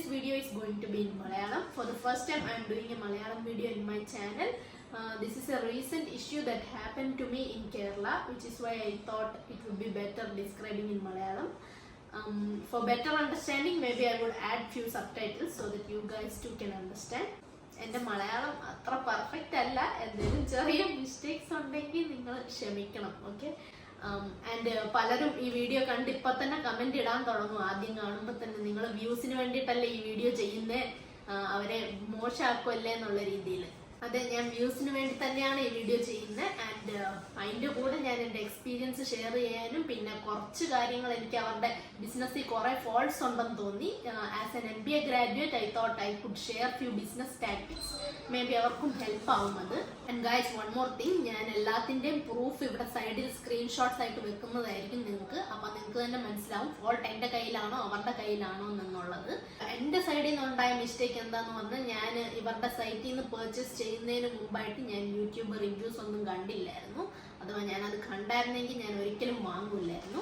this video is going to be in Malayalam. For the first time I am doing a Malayalam video in my channel. This is a recent issue that happened to me in Kerala, which is why I thought it would be better describing in Malayalam. For better understanding, maybe I would add few subtitles so that you guys too can understand. എൻ്റെ മലയാളം അത്ര perfect അല്ല, എന്തെങ്കിലും ചെറിയ mistakes ഉണ്ടെങ്കിൽ നിങ്ങൾ ക്ഷമിക്കണം, okay. And പലരും ഈ വീഡിയോ കണ്ട് ഇപ്പൊ തന്നെ കമന്റ് ഇടാൻ തുടങ്ങും. ആദ്യം കാണുമ്പോൾ തന്നെ നിങ്ങൾ വ്യൂസിന് വേണ്ടിയിട്ടല്ലേ ഈ വീഡിയോ ചെയ്യുന്നത്, അവരെ മോശമാക്കുമല്ലേ എന്നുള്ള രീതിയിൽ. അതെ, ഞാൻ വ്യൂസിന് വേണ്ടി തന്നെയാണ് ഈ വീഡിയോ ചെയ്യുന്നത്. ആൻഡ് അതിൻ്റെ കൂടെ ഞാൻ എൻ്റെ എക്സ്പീരിയൻസ് ഷെയർ ചെയ്യാനും പിന്നെ കുറച്ച് കാര്യങ്ങൾ എനിക്ക് അവരുടെ ബിസിനസ്സിൽ കുറെ ഫോൾട്ട്സ് ഉണ്ടെന്ന് തോന്നി. As an MBA graduate I thought I could share few business tactics. May be അവർക്കും ഹെൽപ്പ് ആവും അത്. And guys, one more thing, ഞാൻ എല്ലാത്തിൻ്റെയും പ്രൂഫ് ഇവിടെ സൈഡിൽ സ്ക്രീൻഷോട്ട്സ് ആയിട്ട് വെക്കുന്നതായിരിക്കും നിങ്ങൾക്ക്. അപ്പം നിങ്ങൾക്ക് തന്നെ മനസ്സിലാവും ഫോൾട്ട് എൻ്റെ കയ്യിലാണോ അവരുടെ കയ്യിലാണോ എന്നുള്ളത്. എൻ്റെ സൈഡിൽ നിന്നുണ്ടായ മിസ്റ്റേക്ക് എന്താന്ന് പറഞ്ഞാൽ, ഞാൻ ഇവരുടെ സൈറ്റിൽ നിന്ന് പർച്ചേസ് ചെയ്യുന്നതിന് മുമ്പായിട്ട് ഞാൻ യൂട്യൂബ് റിവ്യൂസ് ഒന്നും കണ്ടില്ലായിരുന്നു. അഥവാ ഞാനത് കണ്ടായിരുന്നെങ്കിൽ ഞാൻ ഒരിക്കലും വാങ്ങൂല്ലായിരുന്നു.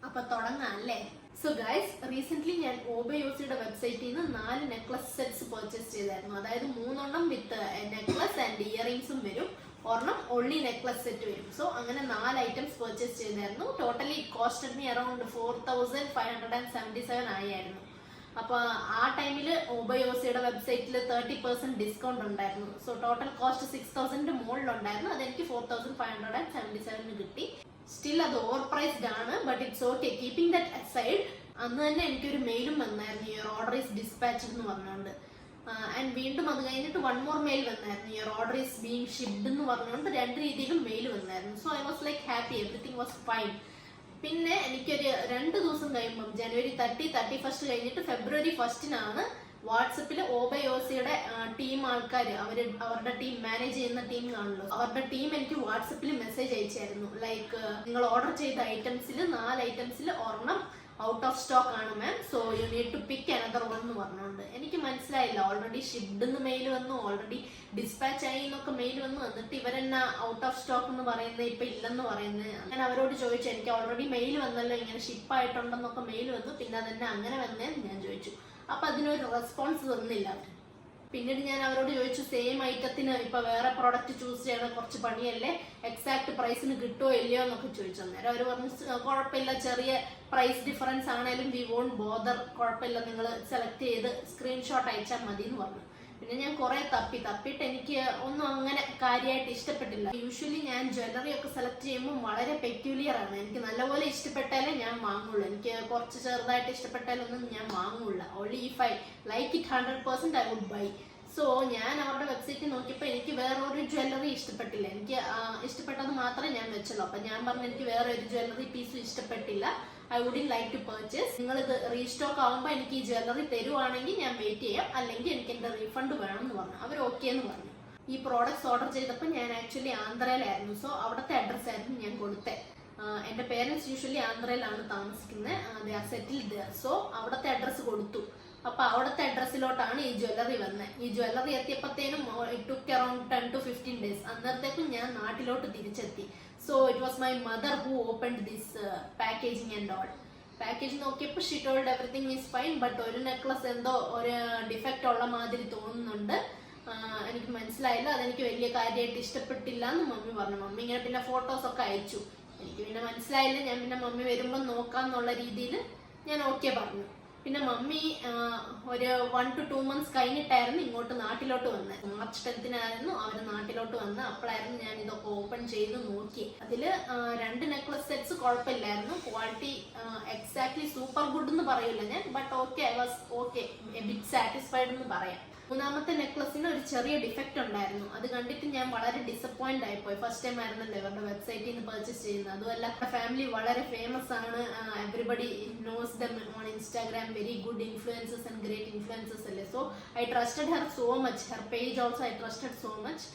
അപ്പൊ തുടങ്ങാം അല്ലേ. സോ ഗൈസ്, റീസെന്റ് ഞാൻ ഓബയോസിയുടെ വെബ്സൈറ്റിൽ നിന്ന് 4 നെക്ലസ് സെറ്റ്സ് പർച്ചേസ് ചെയ്തായിരുന്നു. അതായത് 3 വിത്ത് നെക്ലസ് ആൻഡ് ഇയറിംഗ്സും വരും, ഒരെണ്ണം ഓൺലി നെക്ലസ് സെറ്റ് വരും. സോ അങ്ങനെ 4 ഐറ്റംസ് പർച്ചേസ് ചെയ്തായിരുന്നു. ടോട്ടലി കോസ്റ്റഡ് മീ അറൌണ്ട് 4577 ആയിരുന്നു. അപ്പൊ ആ ടൈമിൽ ഓബയോസിയുടെ വെബ്സൈറ്റിൽ 30% ഡിസ്കൗണ്ട് ഉണ്ടായിരുന്നു. So total cost 6000 മുകളിലുണ്ടായിരുന്നു. അതെനിക്ക് 4577 കിട്ടി. സ്റ്റിൽ അത് ഓവർ പ്രൈസ്ഡ് ആണ്, but it's okay. Keeping that aside, അന്ന് തന്നെ എനിക്കൊരു മെയിലും വന്നായിരുന്നു, യുവർ ഓർഡർ ഈസ് ഡിസ്പാച്ച്ഡ് എന്ന് പറഞ്ഞുകൊണ്ട്. ആൻഡ് വീണ്ടും അത് കഴിഞ്ഞിട്ട് 1 more മെയിൽ വന്നായിരുന്നു, your order is being shipped എന്ന് പറഞ്ഞുകൊണ്ട്. 2 രീതിയിലും മെയിൽ വന്നായിരുന്നു. So I was like happy, everything was fine. പിന്നെ എനിക്കൊരു 2 ദിവസം കഴിയുമ്പം ജനുവരി 31st കഴിഞ്ഞിട്ട് ഫെബ്രുവരി 1 വാട്സപ്പിൽ ഓബയോസിയുടെ ടീം ആൾക്കാർ, അവരുടെ ടീം മാനേജ് ചെയ്യുന്ന ടീം കാണുള്ളൂ, അവരുടെ ടീം എനിക്ക് വാട്സപ്പിൽ മെസ്സേജ് അയച്ചായിരുന്നു. ലൈക്ക്, നിങ്ങൾ ഓർഡർ ചെയ്ത ഐറ്റംസിൽ 4 ഐറ്റംസിൽ ഒരെണ്ണം ഔട്ട് ഓഫ് സ്റ്റോക്ക് ആണ് ma'am, so you need to pick another one എന്ന് പറഞ്ഞുകൊണ്ട്. എനിക്ക് മനസ്സിലായില്ല, ഓൾറെഡി ഷിപ്ഡ് എന്ന് മെയിൽ വന്നു, ഓൾറെഡി ഡിസ്പാച്ച് ആയി എന്നൊക്കെ മെയിൽ വന്നു, എന്നിട്ട് ഇവരെന്നാ ഔട്ട് ഓഫ് സ്റ്റോക്ക് എന്ന് പറയുന്നത് ഇപ്പൊ ഇല്ലെന്ന് പറയുന്നത്. ഞാൻ അവരോട് ചോദിച്ചു, എനിക്ക് ഓൾറെഡി മെയിൽ വന്നല്ലോ, ഇങ്ങനെ ഷിപ്പ് ആയിട്ടുണ്ടെന്നൊക്കെ മെയിൽ വന്നു, പിന്നെ അതെന്നെ അങ്ങനെ വന്നേന്ന് ഞാൻ ചോദിച്ചു. അപ്പൊ അതിനൊരു റെസ്പോൺസ് തന്നില്ല അവർ. പിന്നീട് ഞാൻ അവരോട് ചോദിച്ചു, സെയിം ഐറ്റത്തിന് ഇപ്പൊ വേറെ പ്രോഡക്റ്റ് ചൂസ് ചെയ്യണ കുറച്ച് പണിയല്ലേ, എക്സാക്ട് പ്രൈസിന് കിട്ടുമോ ഇല്ലയോ എന്നൊക്കെ ചോദിച്ചു. അന്നേരം അവർ പറഞ്ഞു, കുഴപ്പമില്ല, ചെറിയ പ്രൈസ് ഡിഫറൻസ് ആണേലും വി വോണ്ട് ബോദർ, കുഴപ്പമില്ല, നിങ്ങൾ സെലക്ട് ചെയ്ത് സ്ക്രീൻഷോട്ട് അയച്ചാൽ മതി എന്ന് പറഞ്ഞു. പിന്നെ ഞാൻ കുറെ തപ്പിയിട്ട് എനിക്ക് ഒന്നും അങ്ങനെ കാര്യമായിട്ട് ഇഷ്ടപ്പെട്ടില്ല. യൂഷ്വലി ഞാൻ ജ്വല്ലറി ഒക്കെ സെലക്ട് ചെയ്യുമ്പോൾ വളരെ പെക്യുലിയർ ആണ്. എനിക്ക് നല്ലപോലെ ഇഷ്ടപ്പെട്ടാലേ ഞാൻ വാങ്ങുള്ളൂ. എനിക്ക് കുറച്ച് ചെറുതായിട്ട് ഇഷ്ടപ്പെട്ടാലൊന്നും ഞാൻ വാങ്ങുള്ളൂ. Only if I like it 100% I would buy. So ഞാൻ അവരുടെ വെബ്സൈറ്റിൽ നോക്കിയപ്പോൾ എനിക്ക് വേറൊരു ജ്വല്ലറി ഇഷ്ടപ്പെട്ടില്ല. എനിക്ക് ഇഷ്ടപ്പെട്ടത് മാത്രമേ ഞാൻ വെച്ചുള്ളൂ. അപ്പം ഞാൻ പറഞ്ഞു, എനിക്ക് വേറെ ഒരു ജ്വല്ലറി പീസും ഇഷ്ടപ്പെട്ടില്ല, I wouldn't like to purchase. നിങ്ങൾ ഇത് റീസ്റ്റോക്ക് ആകുമ്പോൾ എനിക്ക് ഈ ജ്വല്ലറി തരുവാണെങ്കിൽ ഞാൻ വെയിറ്റ് ചെയ്യാം, അല്ലെങ്കിൽ എനിക്ക് എൻ്റെ റീഫണ്ട് വേണം എന്ന് പറഞ്ഞു. അവർ ഓക്കെ എന്ന് പറഞ്ഞു. ഈ പ്രോഡക്ട്സ് ഓർഡർ ചെയ്തപ്പോൾ ഞാൻ ആക്ച്വലി ആന്ധ്രയിലായിരുന്നു. സോ അവിടുത്തെ അഡ്രസ് ആയിരുന്നു ഞാൻ കൊടുത്തത്. എൻ്റെ പേരൻസ് യൂഷ്വലി ആന്ധ്രയിലാണ് താമസിക്കുന്നത്, they are settled there. So അവിടുത്തെ അഡ്രസ്സ് കൊടുത്തു. അപ്പൊ അവിടുത്തെ അഡ്രസ്സിലോട്ടാണ് ഈ ജ്വല്ലറി വന്നത്. ഈ ജ്വല്ലറി എത്തിയപ്പോഴത്തേനും it took around 10 to 15 days. അന്നേരത്തേക്കും ഞാൻ നാട്ടിലോട്ട് തിരിച്ചെത്തി. So it was my mother who opened this packaging and all. Package നോക്കിയപ്പോൾ she told everything is fine, but ഒരു നെക്ലസ് എന്തോ ഒരു ഡിഫക്റ്റ് ഉള്ള മാതിരി തോന്നുന്നുണ്ട്. എനിക്ക് മനസ്സിലായില്ല, അതെനിക്ക് വലിയ കാര്യമായിട്ട് ഇഷ്ടപ്പെട്ടില്ല എന്ന് മമ്മി പറഞ്ഞു. മമ്മി ഇങ്ങനെ പിന്നെ ഫോട്ടോസ് ഒക്കെ അയച്ചു. എനിക്ക് പിന്നെ മനസ്സിലായില്ല. ഞാൻ പിന്നെ മമ്മി വരുമ്പോൾ നോക്കാന്നുള്ള രീതിയിൽ ഞാൻ ഓക്കെ പറഞ്ഞു. പിന്നെ മമ്മി ഒരു 1 to 2 months കഴിഞ്ഞിട്ടായിരുന്നു ഇങ്ങോട്ട് നാട്ടിലോട്ട് വന്നത്. മാർച്ച് 10 അവർ നാട്ടിലോട്ട് വന്ന്. അപ്പോഴായിരുന്നു ഞാൻ ഇതൊക്കെ ഓപ്പൺ ചെയ്ത് നോക്കി. അതില് 2 നെക്ലസ് സെറ്റ്സ് കുഴപ്പമില്ലായിരുന്നു. ക്വാളിറ്റി എക്സാക്ട്ലി സൂപ്പർ ഗുഡ് എന്ന് പറയില്ല ഞാൻ, but okay, I was okay, A bit satisfied എന്ന് പറയാം. 3ാമത്തെ നെക്ലസിന് ഒരു ചെറിയ ഡിഫക്റ്റ് ഉണ്ടായിരുന്നു. അത് കണ്ടിട്ട് ഞാൻ വളരെ ഡിസപ്പോയിന്റ് ആയിപ്പോയി. ഫസ്റ്റ് ടൈം ആയിരുന്നല്ലോ ഇവരുടെ വെബ്സൈറ്റിൽ നിന്ന് പർച്ചേസ് ചെയ്യുന്നത്. അതുമല്ല, ഫാമിലി വളരെ ഫേമസ് ആണ്, everybody knows them on Instagram, very good influencers and great influencers അല്ലേ. So I trusted her so much, her page also I trusted so much.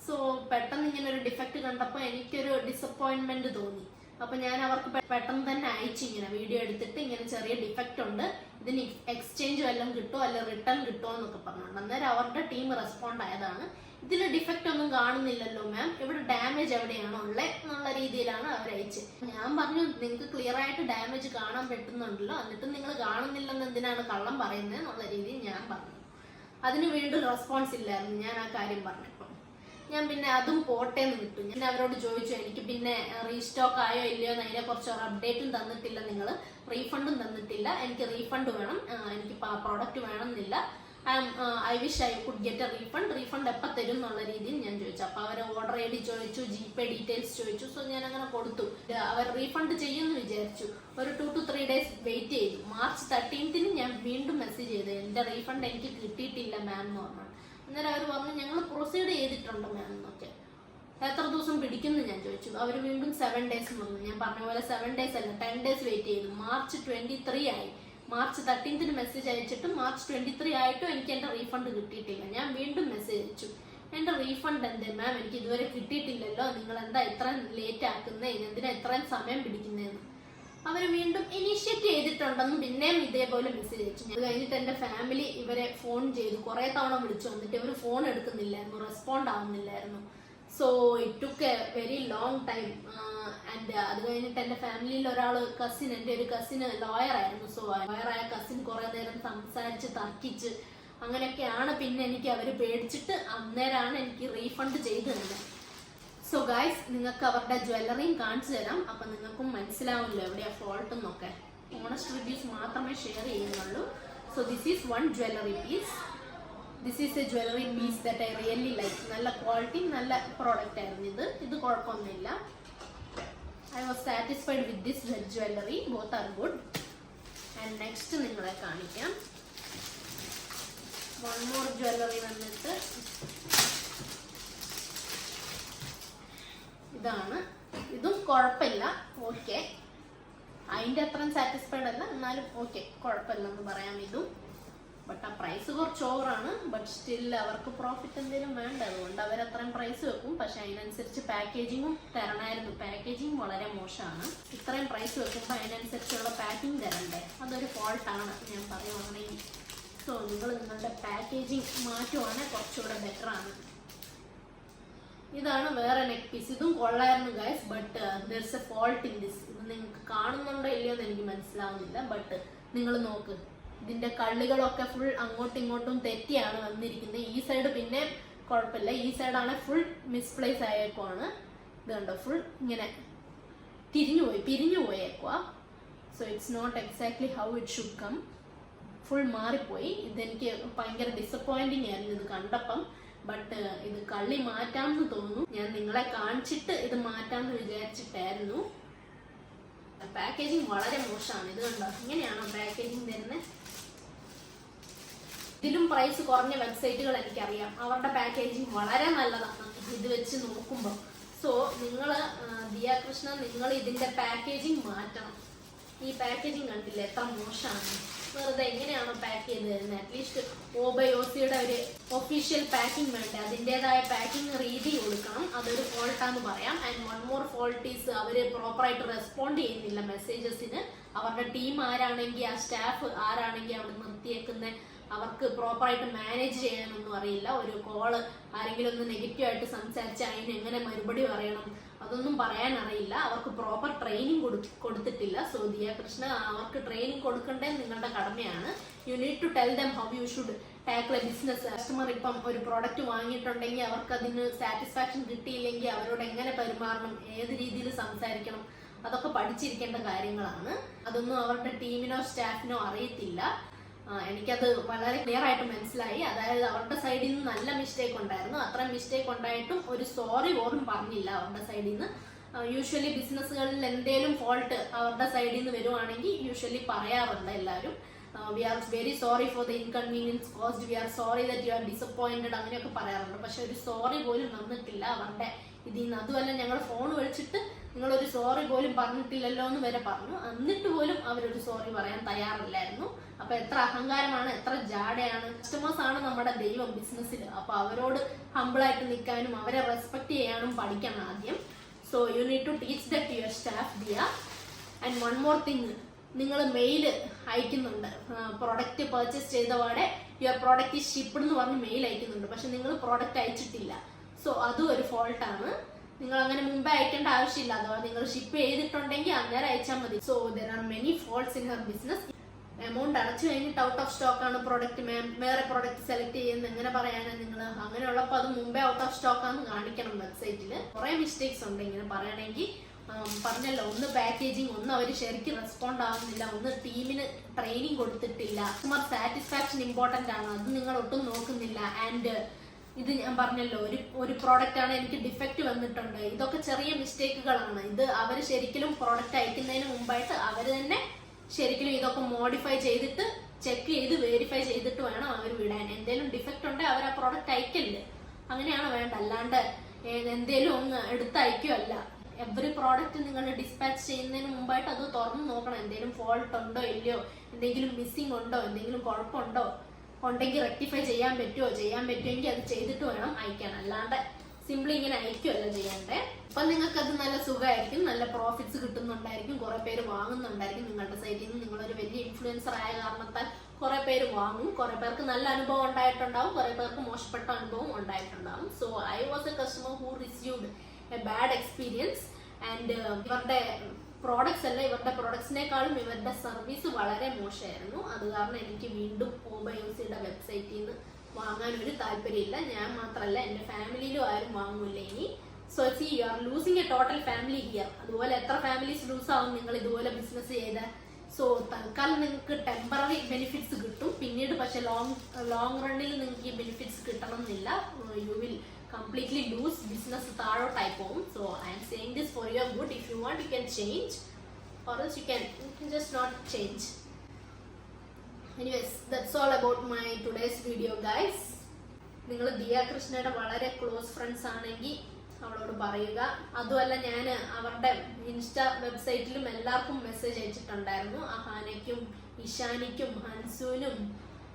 So പെട്ടെന്ന് ഇങ്ങനെ ഒരു ഡിഫക്റ്റ് കണ്ടപ്പോൾ എനിക്കൊരു ഡിസപ്പോയിന്റ്മെന്റ് തോന്നി. അപ്പൊ ഞാൻ അവർക്ക് പെട്ടെന്ന് തന്നെ അയച്ചു, ഇങ്ങനെ വീഡിയോ എടുത്തിട്ട് ഇങ്ങനെ ചെറിയ ഡിഫക്റ്റ് ഉണ്ട്, ഇതിന് എക്സ്ചേഞ്ച് വല്ലതും കിട്ടുമോ അല്ല റിട്ടേൺ കിട്ടുമോ എന്നൊക്കെ പറഞ്ഞുകൊണ്ട്. അന്നേരം അവരുടെ ടീം റെസ്പോണ്ട് ആയതാണ്. ഇതിൽ ഡിഫക്റ്റ് ഒന്നും കാണുന്നില്ലല്ലോ മാം, ഇവിടെ ഡാമേജ് എവിടെയാണോ ഉള്ളത് എന്നുള്ള രീതിയിലാണ് അവർ അയച്ചത്. ഞാൻ പറഞ്ഞു നിങ്ങൾക്ക് ക്ലിയർ ആയിട്ട് ഡാമേജ് കാണാൻ പറ്റുന്നുണ്ടല്ലോ, എന്നിട്ട് നിങ്ങൾ കാണുന്നില്ലെന്ന് എന്തിനാണ് കള്ളം പറയുന്നത് എന്നുള്ള രീതിയിൽ ഞാൻ പറഞ്ഞു. അതിന് വീണ്ടും റെസ്പോൺസ് ഇല്ലായിരുന്നു ഞാൻ ആ കാര്യം പറഞ്ഞപ്പോൾ. ഞാൻ പിന്നെ അതും പോട്ടെ എന്ന് വിട്ടു. ഞാൻ അവരോട് ചോദിച്ചു എനിക്ക് പിന്നെ റീസ്റ്റോക്ക് ആയോ ഇല്ലയോ എന്ന്, അതിനെ കുറിച്ച് ഒരു അപ്ഡേറ്റും തന്നിട്ടില്ല, നിങ്ങൾ റീഫണ്ടും തന്നിട്ടില്ല, എനിക്ക് റീഫണ്ട് വേണം, എനിക്ക് പ്രോഡക്റ്റ് വേണമെന്നില്ല, I wish I could get A refund എപ്പോൾ തരും എന്നുള്ള രീതിയിൽ ഞാൻ ചോദിച്ചു. അപ്പോൾ അവർ ഓർഡർ ഐ ഡി ചോദിച്ചു, GPay ഡീറ്റെയിൽസ് ചോദിച്ചു. സോ ഞാൻ അങ്ങനെ കൊടുത്തു. അവർ റീഫണ്ട് ചെയ്യുമെന്ന് വിചാരിച്ചു. ഒരു 2 to 3 days വെയിറ്റ് ചെയ്തു. March 13th ഞാൻ വീണ്ടും മെസ്സേജ് ചെയ്തു, എൻ്റെ റീഫണ്ട് എനിക്ക് കിട്ടിയിട്ടില്ല മാം എന്ന് പറഞ്ഞു. അന്നേരം അവർ പറഞ്ഞു ഞങ്ങൾ പ്രൊസീഡ് ചെയ്തിട്ടുണ്ട് മാം എന്നൊക്കെ. എത്ര ദിവസം പിടിക്കുമെന്ന് ഞാൻ ചോദിച്ചു. അവർ വീണ്ടും 7 days പറഞ്ഞു. ഞാൻ പറഞ്ഞ പോലെ 7 days അല്ല 10 days വെയിറ്റ് ചെയ്തു. March 23 ആയി. March 13th മെസ്സേജ് അയച്ചിട്ട് March 23 ആയിട്ടും എനിക്ക് എൻ്റെ റീഫണ്ട് കിട്ടിയിട്ടില്ല. ഞാൻ വീണ്ടും മെസ്സേജ് അയച്ചു, എൻ്റെ റീഫണ്ട് എന്തേ മാം, എനിക്ക് ഇതുവരെ കിട്ടിയിട്ടില്ലല്ലോ, നിങ്ങൾ എന്താ ഇത്രയും ലേറ്റ് ആക്കുന്നേ, എന്തിനാ ഇത്രയും സമയം പിടിക്കുന്നതെന്ന്. അവർ വീണ്ടും ഇനീഷ്യേറ്റ് ചെയ്തിട്ടുണ്ടെന്ന് പിന്നെയും ഇതേപോലെ മെസ്സേജ് അയച്ചു. അത് കഴിഞ്ഞിട്ട് എൻ്റെ ഫാമിലി ഇവരെ ഫോൺ ചെയ്തു, കുറേ തവണ വിളിച്ചു, വന്നിട്ട് ഇവർ ഫോൺ എടുക്കുന്നില്ലായിരുന്നു, റെസ്പോണ്ട് ആവുന്നില്ലായിരുന്നു. So it took a very long time. And അത് കഴിഞ്ഞിട്ട് എൻ്റെ ഫാമിലിയിൽ ഒരാൾ കസിൻ, എൻ്റെ ഒരു കസിന് ലോയർ ആയിരുന്നു. സോ ലോയറായ കസിൻ കുറേ നേരം സംസാരിച്ച് തർക്കിച്ച് അങ്ങനെയൊക്കെയാണ് പിന്നെ എനിക്ക് അവർ പേടിച്ചിട്ട് അന്നേരമാണ് എനിക്ക് റീഫണ്ട് ചെയ്തു തന്നെ. സോ ഗൈസ്, നിങ്ങൾക്ക് അവരുടെ ജ്വല്ലറിയും കാണിച്ചു തരാം, അപ്പം നിങ്ങൾക്കും മനസ്സിലാവില്ല എവിടെയാ ഫോൾട്ട് എന്നൊക്കെ. ഓണസ്റ്റ് റിവ്യൂസ് മാത്രമേ ഷെയർ ചെയ്യുന്നുള്ളൂ. So this is one jewellery piece. This is a jewellery piece that I really like. നല്ല ക്വാളിറ്റി, നല്ല പ്രോഡക്റ്റ് ആയിരുന്നു ഇത് കുഴപ്പമൊന്നുമില്ല. I was satisfied with this jewelry. Both are good. And next നിങ്ങളെ കാണിക്കാം. One more jewelry വന്നിട്ട് ഇതാണ്. ഇതും കുഴപ്പമില്ല, ഓക്കെ. അതിൻ്റെ അത്രയും സാറ്റിസ്ഫൈഡ് അല്ല, എന്നാലും ഓക്കെ, കുഴപ്പമില്ല എന്ന് പറയാം ഇതും. ബട്ട് ആ പ്രൈസ് കുറച്ച് ഓവറാണ്. ബട്ട് സ്റ്റിൽ അവർക്ക് പ്രോഫിറ്റ് എന്തെങ്കിലും വേണ്ട, അതുകൊണ്ട് അവർ അത്രയും പ്രൈസ് വെക്കും. പക്ഷെ അതിനനുസരിച്ച് പാക്കേജിങ്ങും തരണമായിരുന്നു. പാക്കേജിങ് വളരെ മോശമാണ്. ഇത്രയും പ്രൈസ് വെക്കുമ്പോൾ അതിനനുസരിച്ചുള്ള പാക്കിംഗ് തരണ്ടേ, അതൊരു ഫോൾട്ടാണ് ഞാൻ പറയുവാണെങ്കിൽ. സോ നിങ്ങൾ നിങ്ങളുടെ പാക്കേജിങ് മാറ്റുവാണെങ്കിൽ കുറച്ചുകൂടെ ബെറ്റർ ആണ്. ഇതാണ് വേറെ നെക്ക് പീസ്. ഇതും കൊള്ളായിരുന്നു guys, but there is a fault in this. ഇത് നിങ്ങൾക്ക് കാണുന്നുണ്ടോ ഇല്ലയോ എന്ന് എനിക്ക് മനസ്സിലാവുന്നില്ല. ബട്ട് നിങ്ങൾ നോക്ക്, ഇതിന്റെ കള്ളികളൊക്കെ ഫുൾ അങ്ങോട്ടും ഇങ്ങോട്ടും തെറ്റിയാണ് വന്നിരിക്കുന്നത്. ഈ സൈഡ് പിന്നെ കുഴപ്പമില്ല, ഈ സൈഡാണ് ഫുൾ മിസ്പ്ലേസ് ആയേക്കുവാണ്. ഇത് കണ്ടോ, ഫുൾ ഇങ്ങനെ പിരിഞ്ഞു പോയേക്കുവാ. So it's not exactly how it should come. Full മാറിപ്പോയി. ഇതെനിക്ക് ഭയങ്കര ഡിസപ്പോയിന്റിങ് ആയിരുന്നു ഇത് കണ്ടപ്പം. ബട്ട് ഇത് കള്ളി മാറ്റാമെന്ന് തോന്നുന്നു. ഞാൻ നിങ്ങളെ കാണിച്ചിട്ട് ഇത് മാറ്റാമെന്ന് വിചാരിച്ചിട്ടായിരുന്നു. പാക്കേജിങ് വളരെ മോശമാണ്. ഇത് കണ്ടോ, ഇങ്ങനെയാണോ പാക്കേജിങ് തരുന്നത്? ഇതിലും പ്രൈസ് കുറഞ്ഞ വെബ്സൈറ്റുകൾ എനിക്കറിയാം, അവരുടെ പാക്കേജിങ് വളരെ നല്ലതാണ് ഇത് വെച്ച് നോക്കുമ്പോൾ. സോ നിങ്ങൾ ദിയ കൃഷ്ണ, നിങ്ങൾ ഇതിന്റെ പാക്കേജിങ് മാറ്റണം. ഈ പാക്കേജിങ് കണ്ടില്ലേ എത്ര മോശമാണ്. വെറുതെ എങ്ങനെയാണോ പാക്ക് ചെയ്ത് തരുന്നത്? അറ്റ്ലീസ്റ്റ് ഓബയോസിയുടെ ഒരു ഒഫീഷ്യൽ പാക്കിംഗ് വേണ്ടേ, അതിൻ്റെതായ പാക്കിംഗ് രീതി കൊടുക്കണം. അതൊരു ഫോൾട്ടാന്ന് പറയാം. And one more fault is അവർ പ്രോപ്പറായിട്ട് റെസ്പോണ്ട് ചെയ്യുന്നില്ല മെസ്സേജസിന്. അവരുടെ ടീം ആരാണെങ്കിൽ, ആ സ്റ്റാഫ് ആരാണെങ്കിൽ അവിടെ നിർത്തിയേക്കുന്ന, അവർക്ക് പ്രോപ്പറായിട്ട് മാനേജ് ചെയ്യാനൊന്നും അറിയില്ല. ഒരു കോള് ആരെങ്കിലും ഒന്ന് നെഗറ്റീവായിട്ട് സംസാരിച്ച് അതിന് എങ്ങനെ മറുപടി പറയണം അതൊന്നും പറയാൻ അറിയില്ല. അവർക്ക് പ്രോപ്പർ ട്രെയിനിങ് കൊടുത്തിട്ടില്ല. സോ ദിയ കൃഷ്ണ, അവർക്ക് ട്രെയിനിങ് കൊടുക്കേണ്ടത് നിങ്ങളുടെ കടമയാണ്. You need to tell them how you should tackle a business. Customer ഇപ്പം ഒരു പ്രോഡക്റ്റ് വാങ്ങിയിട്ടുണ്ടെങ്കിൽ അവർക്ക് അതിന് സാറ്റിസ്ഫാക്ഷൻ കിട്ടിയില്ലെങ്കിൽ അവരോട് എങ്ങനെ പെരുമാറണം, ഏത് രീതിയിൽ സംസാരിക്കണം, അതൊക്കെ പഠിച്ചിരിക്കേണ്ട കാര്യങ്ങളാണ്. അതൊന്നും അവരുടെ ടീമിനോ സ്റ്റാഫിനോ അറിയത്തില്ല. എനിക്കത് വളരെ ക്ലിയർ ആയിട്ട് മനസ്സിലായി. അതായത് അവരുടെ സൈഡിൽ നിന്ന് നല്ല മിസ്റ്റേക്ക് ഉണ്ടായിരുന്നു. അത്രയും മിസ്റ്റേക്ക് ഉണ്ടായിട്ടും ഒരു സോറി പോലും പറഞ്ഞില്ല അവരുടെ സൈഡിൽ നിന്ന്. യൂഷ്വലി ബിസിനസ്സുകളിൽ എന്തെങ്കിലും ഫോൾട്ട് അവരുടെ സൈഡിൽ നിന്ന് വരുവാണെങ്കിൽ യൂഷ്വലി പറയാറുണ്ട് എല്ലാവരും. We are very sorry for the inconvenience caused, we are sorry that you are disappointed, അങ്ങനെയൊക്കെ പറയാറുണ്ട്. പക്ഷെ ഒരു സോറി പോലും വന്നിട്ടില്ല അവരുടെ ഇതിൽ നിന്ന്. അതുമല്ല, ഞങ്ങൾ ഫോൺ വിളിച്ചിട്ട് നിങ്ങളൊരു സോറി പോലും പറഞ്ഞിട്ടില്ലല്ലോ എന്ന് വരെ പറഞ്ഞു. എന്നിട്ട് പോലും അവരൊരു സോറി പറയാൻ തയ്യാറില്ലായിരുന്നു. അപ്പൊ എത്ര അഹങ്കാരമാണ്, എത്ര ജാടയാണ്. കസ്റ്റമേഴ്സ് ആണ് നമ്മുടെ ദൈവം ബിസിനസ്സിൽ. അപ്പൊ അവരോട് ഹംബിളായിട്ട് നിൽക്കാനും അവരെ റെസ്പെക്ട് ചെയ്യാനും പഠിക്കണം ആദ്യം. So you need to teach that your staff Diya. And one more thing, നിങ്ങൾ മെയിൽ അയക്കുന്നുണ്ട് പ്രൊഡക്റ്റ് പർച്ചേസ് ചെയ്തപാടെ യുവർ പ്രോഡക്റ്റ് ഈസ് ഷിപ്പ്ഡ് എന്ന് പറഞ്ഞ് മെയിൽ അയക്കുന്നുണ്ട്, പക്ഷെ നിങ്ങൾ പ്രോഡക്റ്റ് അയച്ചിട്ടില്ല. സോ അതും ഒരു ഫോൾട്ടാണ്. നിങ്ങൾ അങ്ങനെ മുമ്പേ അയക്കേണ്ട ആവശ്യമില്ല. അഥവാ നിങ്ങൾ ഷിപ്പ് ചെയ്തിട്ടുണ്ടെങ്കിൽ അന്നേരം അയച്ചാൽ മതി. So there are many faults in her business. Amount അടച്ചു കഴിഞ്ഞിട്ട് ഔട്ട് ഓഫ് സ്റ്റോക്ക് ആണ് പ്രോഡക്റ്റ്, വേറെ പ്രോഡക്റ്റ് സെലക്ട് ചെയ്യുന്നത് എങ്ങനെ പറയാനാണ് നിങ്ങൾ? അങ്ങനെയുള്ളപ്പോൾ അത് മുമ്പേ ഔട്ട് ഓഫ് സ്റ്റോക്ക് ആണെന്ന് കാണിക്കണം വെബ്സൈറ്റിൽ. കുറെ മിസ്റ്റേക്സ് ഉണ്ട് ഇങ്ങനെ പറയണമെങ്കിൽ. പറഞ്ഞല്ലോ, ഒന്ന് പാക്കേജിങ്, ഒന്ന് അവർ ശരിക്കും റെസ്പോണ്ട് ആവുന്നില്ല, ഒന്ന് ടീമിന് ട്രെയിനിങ് കൊടുത്തിട്ടില്ല, കസ്റ്റമർ സാറ്റിസ്ഫാക്ഷൻ ഇമ്പോർട്ടന്റ് ആണ്, അത് നിങ്ങൾ ഒട്ടും നോക്കുന്നില്ല. ആൻഡ് ഇത് ഞാൻ പറഞ്ഞല്ലോ, ഒരു പ്രോഡക്റ്റ് ആണ്, എനിക്ക് ഡിഫക്റ്റ് വന്നിട്ടുണ്ട്. ഇതൊക്കെ ചെറിയ മിസ്റ്റേക്കുകളാണ്. ഇത് അവർ ശരിക്കും പ്രോഡക്റ്റ് അയക്കുന്നതിന് മുമ്പായിട്ട് അവർ തന്നെ ശരിക്കും ഇതൊക്കെ മോഡിഫൈ ചെയ്തിട്ട് ചെക്ക് ചെയ്ത് വെരിഫൈ ചെയ്തിട്ട് വേണം അവർ വിടാൻ. എന്തെങ്കിലും ഡിഫക്റ്റ് ഉണ്ടെങ്കിൽ അവർ ആ പ്രോഡക്റ്റ് അയക്കല്ലേ, അങ്ങനെയാണ് വേണ്ട. അല്ലാണ്ട് എന്തേലും ഒന്ന് എടുത്ത് അയക്കുമല്ല. എവറി പ്രോഡക്റ്റ് നിങ്ങൾ ഡിസ്പാച്ച് ചെയ്യുന്നതിന് മുമ്പായിട്ട് അത് തുറന്ന് നോക്കണം. എന്തെങ്കിലും ഫോൾട്ട് ഉണ്ടോ ഇല്ലയോ, എന്തെങ്കിലും മിസ്സിംഗ് ഉണ്ടോ, എന്തെങ്കിലും കുഴപ്പമുണ്ടോ, ഉണ്ടെങ്കിൽ റെക്ടിഫൈ ചെയ്യാൻ പറ്റുമെങ്കിൽ അത് ചെയ്തിട്ട് വേണം അയക്കാൻ. അല്ലാണ്ട് സിംപ്ലി ഇങ്ങനെ അയക്കുമല്ല ചെയ്യണ്ടേ. അപ്പൊ നിങ്ങൾക്ക് അത് നല്ല സുഖമായിരിക്കും, നല്ല പ്രോഫിറ്റ്സ് കിട്ടുന്നുണ്ടായിരിക്കും, കുറെ പേര് വാങ്ങുന്നുണ്ടായിരിക്കും നിങ്ങളുടെ സൈറ്റിൽ നിന്ന്. നിങ്ങളൊരു വലിയ ഇൻഫ്ലുവൻസർ ആയ കാരണത്താൽ കുറെ പേര് വാങ്ങും. കുറെ പേർക്ക് നല്ല അനുഭവം ഉണ്ടായിട്ടുണ്ടാവും, കുറെ പേർക്ക് മോശപ്പെട്ട അനുഭവം ഉണ്ടായിട്ടുണ്ടാവും. So I was a customer who received a bad experience. And ഇവരുടെ ഇവരുടെ പ്രോഡക്ട്സിനേക്കാളും ഇവരുടെ സർവീസ് വളരെ മോശമായിരുന്നു. അത് കാരണം എനിക്ക് വീണ്ടും ഓബയോസിയുടെ വെബ്സൈറ്റിൽ നിന്ന് വാങ്ങാൻ ഒരു താല്പര്യമില്ല. ഞാൻ മാത്രമല്ല, എൻ്റെ ഫാമിലിയിലും ആരും വാങ്ങൂല ഇനി. So C you are losing A total family here. അതുപോലെ എത്ര ഫാമിലീസ് ലൂസ് ആവും നിങ്ങൾ ഇതുപോലെ ബിസിനസ് ചെയ്താൽ? സോ തൽക്കാലം നിങ്ങൾക്ക് ടെമ്പററി ബെനിഫിറ്റ്സ് കിട്ടും, പിന്നീട് പക്ഷെ ലോങ് റണ്ണിൽ നിങ്ങൾക്ക് ഈ ബെനിഫിറ്റ്സ് കിട്ടണം എന്നില്ല. You will completely lose business താഴോട്ടായി പോകും. So I am saying this for your good. If you want, you can change, or else you can just not change. Anyways, that's all about my today's video, guys. നിങ്ങൾ ദിയ കൃഷ്ണയുടെ വളരെ close friends ആണെങ്കിൽ അവളോട് പറയുക. അതുമല്ല, ഞാൻ അവരുടെ insta വെബ്സൈറ്റിലും എല്ലാവർക്കും മെസ്സേജ് അയച്ചിട്ടുണ്ടായിരുന്നു. അഹാനയ്ക്കും ഇഷാനിക്കും ഹൻസുവിനും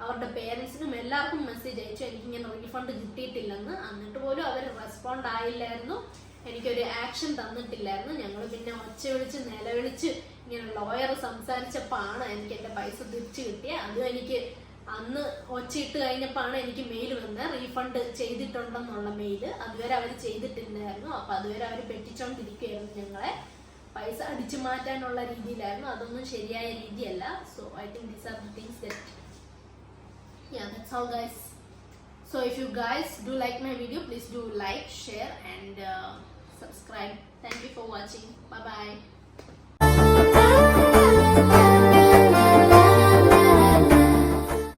അവരുടെ പേരൻസിനും എല്ലാവർക്കും മെസ്സേജ് അയച്ചു എനിക്കിങ്ങനെ റീഫണ്ട് കിട്ടിയിട്ടില്ലെന്ന്. എന്നിട്ട് പോലും അവർ റെസ്പോണ്ട് ആയില്ലായിരുന്നു, എനിക്കൊരു ആക്ഷൻ തന്നിട്ടില്ലായിരുന്നു. ഞങ്ങൾ പിന്നെ ഒച്ച വിളിച്ച് നിലവിളിച്ച് ഇങ്ങനെ ലോയർ സംസാരിച്ചപ്പോഴാണ് എനിക്ക് എൻ്റെ പൈസ തിരിച്ചു കിട്ടിയത്. അതും എനിക്ക് അന്ന് ഒച്ചയിട്ട് കഴിഞ്ഞപ്പോഴാണ് എനിക്ക് മെയിൽ വന്നത്, റീഫണ്ട് ചെയ്തിട്ടുണ്ടെന്നുള്ള മെയിൽ. അതുവരെ അവർ ചെയ്തിട്ടില്ലായിരുന്നു. അപ്പം അതുവരെ അവർ പെറ്റിച്ചോണ്ടിരിക്കുകയായിരുന്നു ഞങ്ങളെ. പൈസ അടിച്ചു മാറ്റാനുള്ള രീതിയിലായിരുന്നു. അതൊന്നും ശരിയായ രീതിയല്ല. So I think these are the things that yeah, that's all, guys. So if you guys do like my video, please do like, share and subscribe. Thank you for watching. Bye bye.